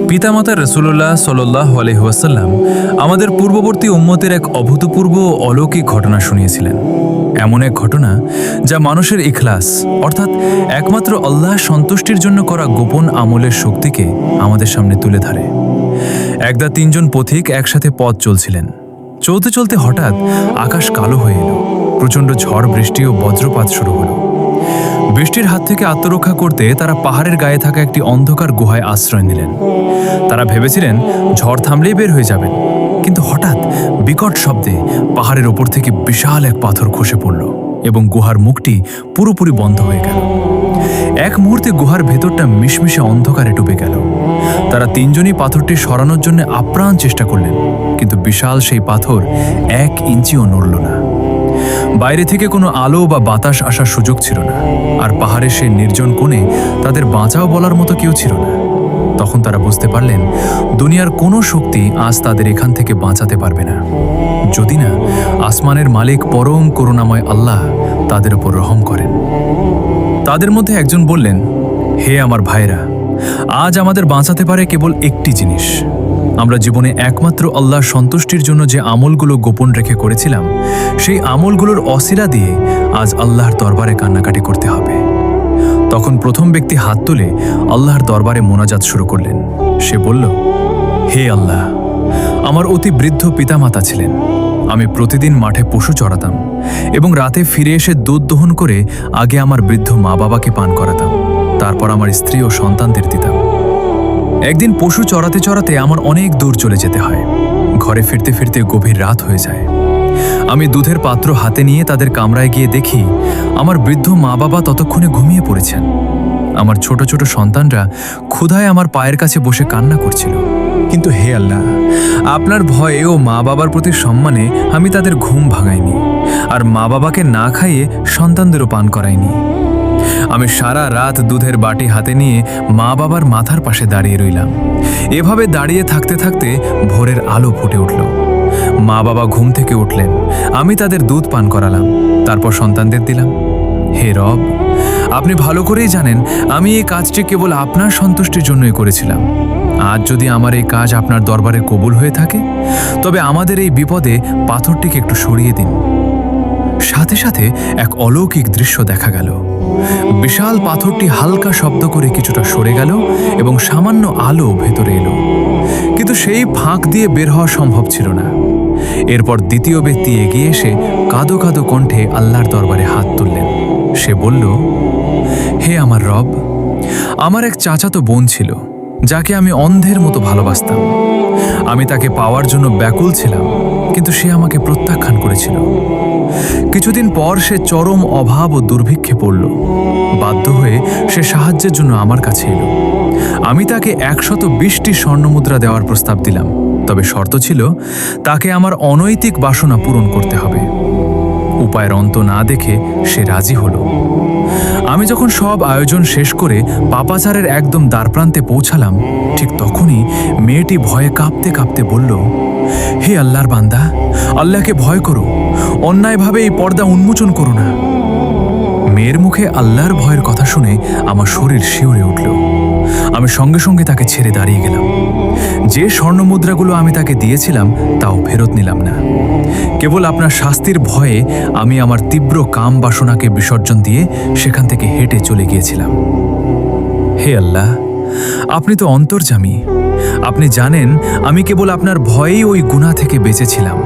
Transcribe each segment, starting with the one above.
পিতামাতা রাসূলুল্লাহ সাল্লাল্লাহু আলাইহি ওয়াসাল্লাম আমাদের পূর্ববর্তী উম্মতের এক অভূতপূর্ব অলৌকিক ঘটনা শুনিয়েছিলেন। এমন এক ঘটনা যা মানুষের ইখলাস অর্থাৎ একমাত্র আল্লাহ সন্তুষ্টির জন্য করা গোপন আমলের শক্তিকে আমাদের সামনে তুলে ধরে। একদা তিনজন পথিক একসাথে পথ চলছিলেন। চলতে চলতে হঠাৎ আকাশ কালো হয়ে এলো। প্রচণ্ড ঝড় বৃষ্টি ও বজ্রপাত শুরু হলো। বৃষ্টির হাত থেকে আত্মরক্ষা করতে তারা পাহাড়ের গায়ে থাকা একটি অন্ধকার গুহায় আশ্রয় নিলেন। তারা ভেবেছিলেন ঝড় থামলেই বের হয়ে যাবেন, কিন্তু হঠাৎ বিকট শব্দে পাহাড়ের ওপর থেকে বিশাল এক পাথর খসে পড়ল এবং গুহার মুখটি পুরোপুরি বন্ধ হয়ে গেল। এক মুহূর্তে গুহার ভেতরটা মিশমিশে অন্ধকারে ডুবে গেল। তারা তিনজনই পাথরটি সরানোর জন্য আপ্রাণ চেষ্টা করলেন, কিন্তু বিশাল সেই পাথর 1 ইঞ্চিও নড়ল না। বাইরে থেকে কোনো আলো বা বাতাস আসার সুযোগ ছিল না, আর পাহাড়ের সেই নির্জন কোণে তাদের বাঁচাও বলার মতো কেউ ছিল না। তখন তারা বুঝতে পারলেন দুনিয়ার কোনো শক্তি আজ তাদের এখান থেকে বাঁচাতে পারবে না, যদি না আসমানের মালিক পরম করুণাময় আল্লাহ তাদের উপর রহম করেন। তাদের মধ্যে একজন বললেন, হে আমার ভাইরা, আজ আমাদের বাঁচাতে পারে কেবল একটি জিনিস। আমরা জীবনে একমাত্র আল্লাহর সন্তুষ্টির জন্য যে আমলগুলো গোপন রেখে করেছিলাম, সেই আমলগুলোর অসিলা দিয়ে আজ আল্লাহর দরবারে কান্নাকাটি করতে হবে। তখন প্রথম ব্যক্তি হাত তুলে আল্লাহর দরবারে মোনাজাত শুরু করলেন। সে বলল, হে আল্লাহ, আমার অতি বৃদ্ধ পিতামাতা ছিলেন। আমি প্রতিদিন মাঠে পশু চড়াতাম এবং রাতে ফিরে এসে দুধ দহন করে আগে আমার বৃদ্ধ মা বাবাকে পান করাতাম, তারপর আমার স্ত্রী ও সন্তানদের দিতাম। একদিন পশু চড়াতে চড়াতে আমার অনেক দূর চলে যেতে হয়। ঘরে ফিরতে ফিরতে গভীর রাত হয়ে যায়। আমি দুধের পাত্র হাতে নিয়ে তাদের কামরায় গিয়ে দেখি আমার বৃদ্ধ মা বাবা ততক্ষণে ঘুমিয়ে পড়েছেন। আমার ছোট ছোট সন্তানরা ক্ষুধায় আমার পায়ের কাছে বসে কান্না করছিল। কিন্তু হে আল্লাহ, আপনার ভয়ে ও মা বাবার প্রতি সম্মানে আমি তাদের ঘুম ভাঙাইনি, আর মা বাবাকে না খাইয়ে সন্তানদেরও পান করাইনি। আমি সারা রাত দুধের বাটি হাতে নিয়ে মা বাবার মাথার পাশে দাঁড়িয়ে রইলাম। এভাবে দাঁড়িয়ে থাকতে থাকতে ভোরের আলো ফুটে উঠল। মা বাবা ঘুম থেকে উঠলেন, আমি তাদের দুধ পান করালাম, তারপর সন্তানদের দিলাম। হে রব, আপনি ভালো করেই জানেন আমি এই কাজটি কেবল আপনার সন্তুষ্টির জন্যই করেছিলাম। আজ যদি আমার এই কাজ আপনার দরবারে কবুল হয়ে থাকে, তবে আমাদের এই বিপদে পাথরটিকে একটু সরিয়ে দিন। সাথে সাথে এক অলৌকিক দৃশ্য দেখা গেল। বিশাল পাথরটি হালকা শব্দ করে কিছুটা সরে গেল এবং সামান্য আলো ভেতরে এলো, কিন্তু সেই ফাঁক দিয়ে বের হওয়া সম্ভব ছিল না। এরপর দ্বিতীয় ব্যক্তি এগিয়ে এসে কাঁদো কাঁদো কণ্ঠে আল্লাহর দরবারে হাত তুললেন। সে বলল, হে আমার রব, আমার এক চাচাতো বোন ছিল যাকে আমি অন্ধের মতো ভালোবাসতাম। আমি তাকে পাওয়ার জন্য ব্যাকুল ছিলাম, কিন্তু সে আমাকে প্রত্যাখ্যান করেছিল। কিছুদিন পর সে চরম অভাব ও দুর্ভিক্ষে পড়ল। বাধ্য হয়ে সে সাহায্যের জন্য আমার কাছে এলো। আমি তাকে 120টি স্বর্ণমুদ্রা দেওয়ার প্রস্তাব দিলাম, তবে শর্ত ছিল তাকে আমার অনৈতিক বাসনা পূরণ করতে হবে। উপায়ের অন্ত না দেখে সে রাজি হলো। আমি যখন সব আয়োজন শেষ করে পাপাচারের একদম দ্বারপ্রান্তে পৌঁছালাম, ঠিক তখনই মেয়েটি ভয়ে কাঁপতে কাঁপতে বলল, হে আল্লাহর বান্দা, আল্লাহকে ভয় করো, অন্যায়ভাবে এই পর্দা উন্মোচন করো না। মেয়ের মুখে আল্লাহর ভয়ের কথা শুনে আমার শরীর শিউরে উঠল। আমি সঙ্গে সঙ্গে তাকে ছেড়ে দাঁড়িয়ে গেলাম। যে স্বর্ণমুদ্রাগুলো আমি তাকে দিয়েছিলাম তাও ফেরত নিলাম না। কেবল আপনার শাস্তির ভয়ে আমি আমার তীব্র কাম বাসনাকে বিসর্জন দিয়ে সেখান থেকে হেঁটে চলে গিয়েছিলাম। হে আল্লাহ, আপনি তো অন্তর্যামী। আপনি জানেন আমি কেবল আপনার ভয়েই ওই গুনাহ থেকে বেঁচেছিলাম।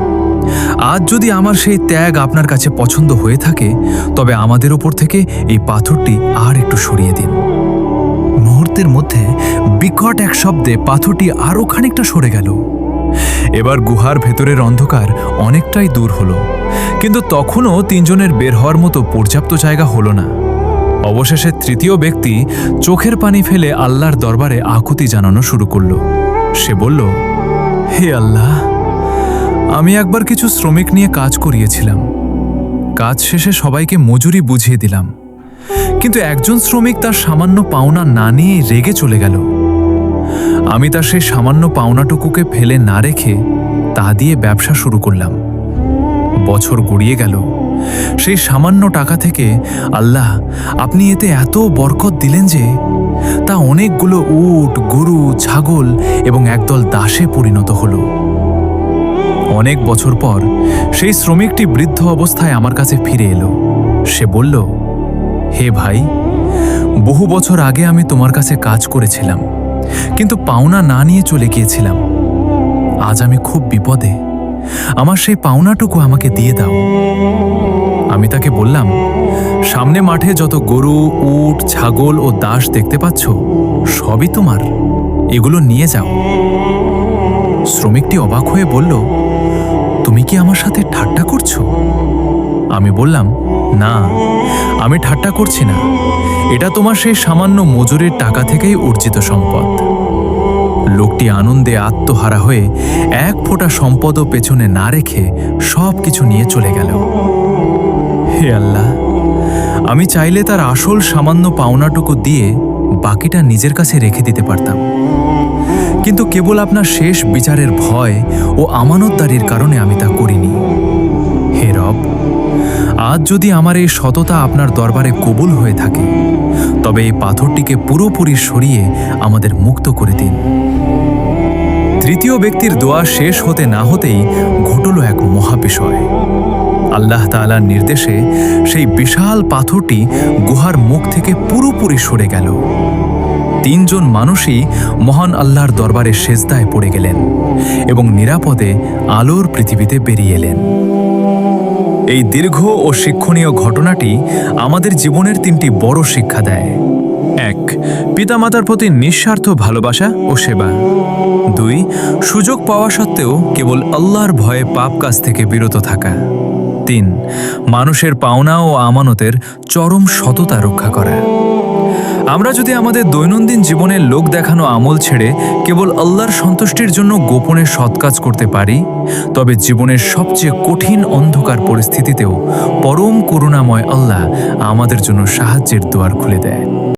আজ যদি আমার সেই ত্যাগ আপনার কাছে পছন্দ হয়ে থাকে, তবে আমাদের ওপর থেকে এই পাথরটি আর একটু সরিয়ে দিন। মুহূর্তের মধ্যে বিকট এক শব্দে পাথরটি আরও খানিকটা সরে গেল। এবার গুহার ভেতরের অন্ধকার অনেকটাই দূর হলো, কিন্তু তখনও তিনজনের বের হওয়ার মতো পর্যাপ্ত জায়গা হলো না। অবশেষে তৃতীয় ব্যক্তি চোখের পানি ফেলে আল্লাহর দরবারে আকুতি জানানো শুরু করল। সে বলল, হে আল্লাহ, আমি একবার কিছু শ্রমিক নিয়ে কাজ করিয়েছিলাম। কাজ শেষে সবাইকে মজুরি বুঝিয়ে দিলাম, কিন্তু একজন শ্রমিক তার সামান্য পাওনা না নিয়ে রেগে চলে গেল। আমি তার সেই সামান্য পাওনাটুকুকে ফেলে না রেখে তা দিয়ে ব্যবসা শুরু করলাম। বছর গড়িয়ে গেল। সেই সামান্য টাকা থেকে আল্লাহ আপনি এতে এত বরকত দিলেন যে তা অনেকগুলো উট, গরু, ছাগল এবং একদল দাসে পরিণত হলো। অনেক বছর পর সেই শ্রমিকটি বৃদ্ধ অবস্থায় আমার কাছে ফিরে এলো। সে বলল, হে ভাই, বহু বছর আগে আমি তোমার কাছে কাজ করেছিলাম, কিন্তু পাওনা না নিয়ে চলে গিয়েছিলাম। আজ আমি খুব বিপদে, আমার সেই পাওনাটুকু আমাকে দিয়ে দাও। আমি তাকে বললাম, সামনে মাঠে যত গরু, উট, ছাগল ও দাস দেখতে পাচ্ছ, সবই তোমার, এগুলো নিয়ে যাও। শ্রমিকটি অবাক হয়ে বলল, তুমি কি আমার সাথে ঠাট্টা করছো? আমি বললাম, না, আমি ঠাট্টা করছি না, এটা তোমার সেই সামান্য মজুরির টাকা থেকেই অর্জিত সম্পদ। লোকটি আনন্দে আত্মহারা হয়ে এক ফোঁটা সম্পদও পেছনে না রেখে সব কিছু নিয়ে চলে গেল। হে আল্লাহ, আমি চাইলে তার আসল সামান্য পাওনাটুকু দিয়ে বাকিটা নিজের কাছে রেখে দিতে পারতাম, কিন্তু কেবল আপনার শেষ বিচারের ভয় ও আমানতদারির কারণে আমি তা করিনি। হে রব, আজ যদি আমার এই সততা আপনার দরবারে কবুল হয়ে থাকে, তবে এই পাথরটিকে পুরোপুরি সরিয়ে আমাদের মুক্ত করে দিন। তৃতীয় ব্যক্তির দোয়া শেষ হতে না হতেই ঘটল এক মহাবিষয়। আল্লাহ তাআলার নির্দেশে সেই বিশাল পাথরটি গুহার মুখ থেকে পুরোপুরি সরে গেল। তিনজন মানুষই মহান আল্লাহর দরবারে সেজদায় পড়ে গেলেন এবং নিরাপদে আলোর পৃথিবীতে বেরিয়ে এলেন। এই দীর্ঘ ও শিক্ষণীয় ঘটনাটি আমাদের জীবনের তিনটি বড় শিক্ষা দেয়। ১. পিতামাতার প্রতি নিঃস্বার্থ ভালোবাসা ও সেবা। ২. সুযোগ পাওয়া সত্ত্বেও কেবল আল্লাহর ভয়ে পাপ কাজ থেকে বিরত থাকা। ৩. মানুষের পাওনা ও আমানতের চরম সততা রক্ষা করা। আমরা যদি আমাদের দৈনন্দিন জীবনের লোক দেখানো আমল ছেড়ে কেবল আল্লাহর সন্তুষ্টির জন্য গোপনে সৎ কাজ করতে পারি, তবে জীবনের সবচেয়ে কঠিন অন্ধকার পরিস্থিতিতেও পরম করুণাময় আল্লাহ আমাদের জন্য সাহায্যের দুয়ার খুলে দেয়।